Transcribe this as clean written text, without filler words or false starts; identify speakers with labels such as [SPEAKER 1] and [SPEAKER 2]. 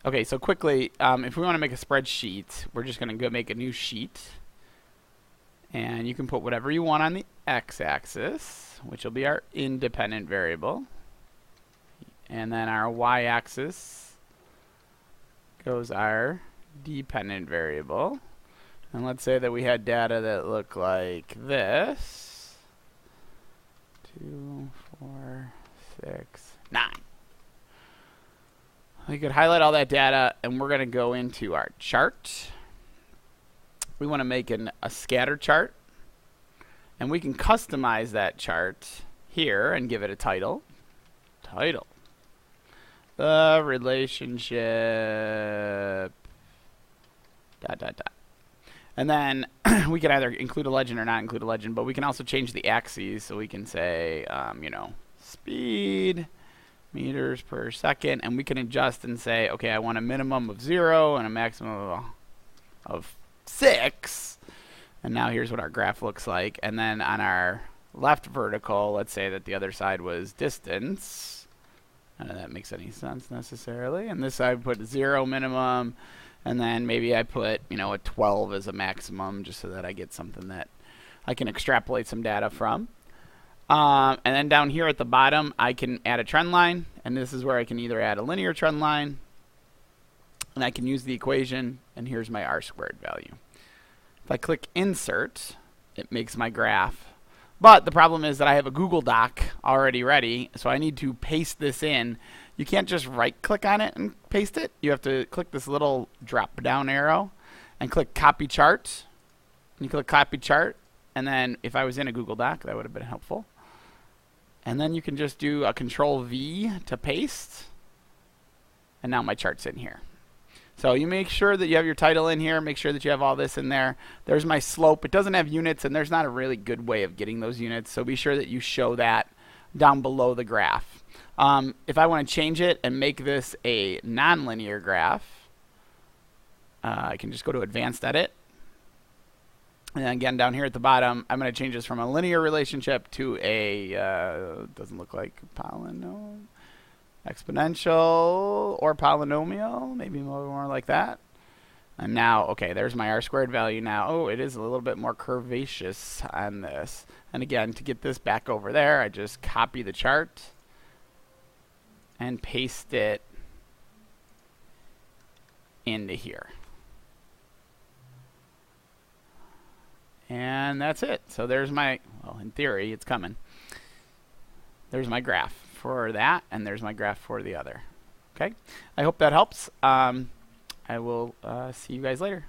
[SPEAKER 1] Okay, so quickly, if we want to make a spreadsheet, we're just going to go make a new sheet. And you can put whatever you want on the x-axis, which will be our independent variable. And then our y-axis goes our dependent variable. And let's say that we had data that looked like this. 2, 4, 6, 9. We could highlight all that data, and we're going to go into our chart. We want to make a scatter chart, and we can customize that chart here and give it a title. Title. The relationship. ... And then we can either include a legend or not include a legend, but we can also change the axes. So we can say, speed, meters per second, and we can adjust and say, okay, I want a minimum of 0 and a maximum of 6. And now here's what our graph looks like. And then on our left vertical, let's say that the other side was distance. None of that makes any sense necessarily. And this side put 0 minimum. And then maybe I put, a 12 as a maximum just so that I get something that I can extrapolate some data from. And then down here at the bottom, I can add a trend line. And this is where I can either add a linear trend line, and I can use the equation, and here's my r² value. If I click Insert, it makes my graph. But the problem is that I have a Google Doc already ready, so I need to paste this in. You can't just right-click on it and paste it. You have to click this little drop-down arrow and click Copy Chart. And you click Copy Chart, and then if I was in a Google Doc, that would have been helpful. And then you can just do a Control-V to paste. And now my chart's in here. So you make sure that you have your title in here. Make sure that you have all this in there. There's my slope. It doesn't have units, and there's not a really good way of getting those units. So be sure that you show that down below the graph. If I want to change it and make this a nonlinear graph, I can just go to Advanced Edit. And then again, down here at the bottom, I'm going to change this from a linear relationship to a, doesn't look like polynomial, exponential or polynomial, maybe more like that. And now, okay, there's my r² value now. Oh, it is a little bit more curvaceous on this. And again, to get this back over there, I just copy the chart and paste it into here. And that's it. So there's my, well, in theory, it's coming. There's my graph for that, and there's my graph for the other. Okay? I hope that helps. I will see you guys later.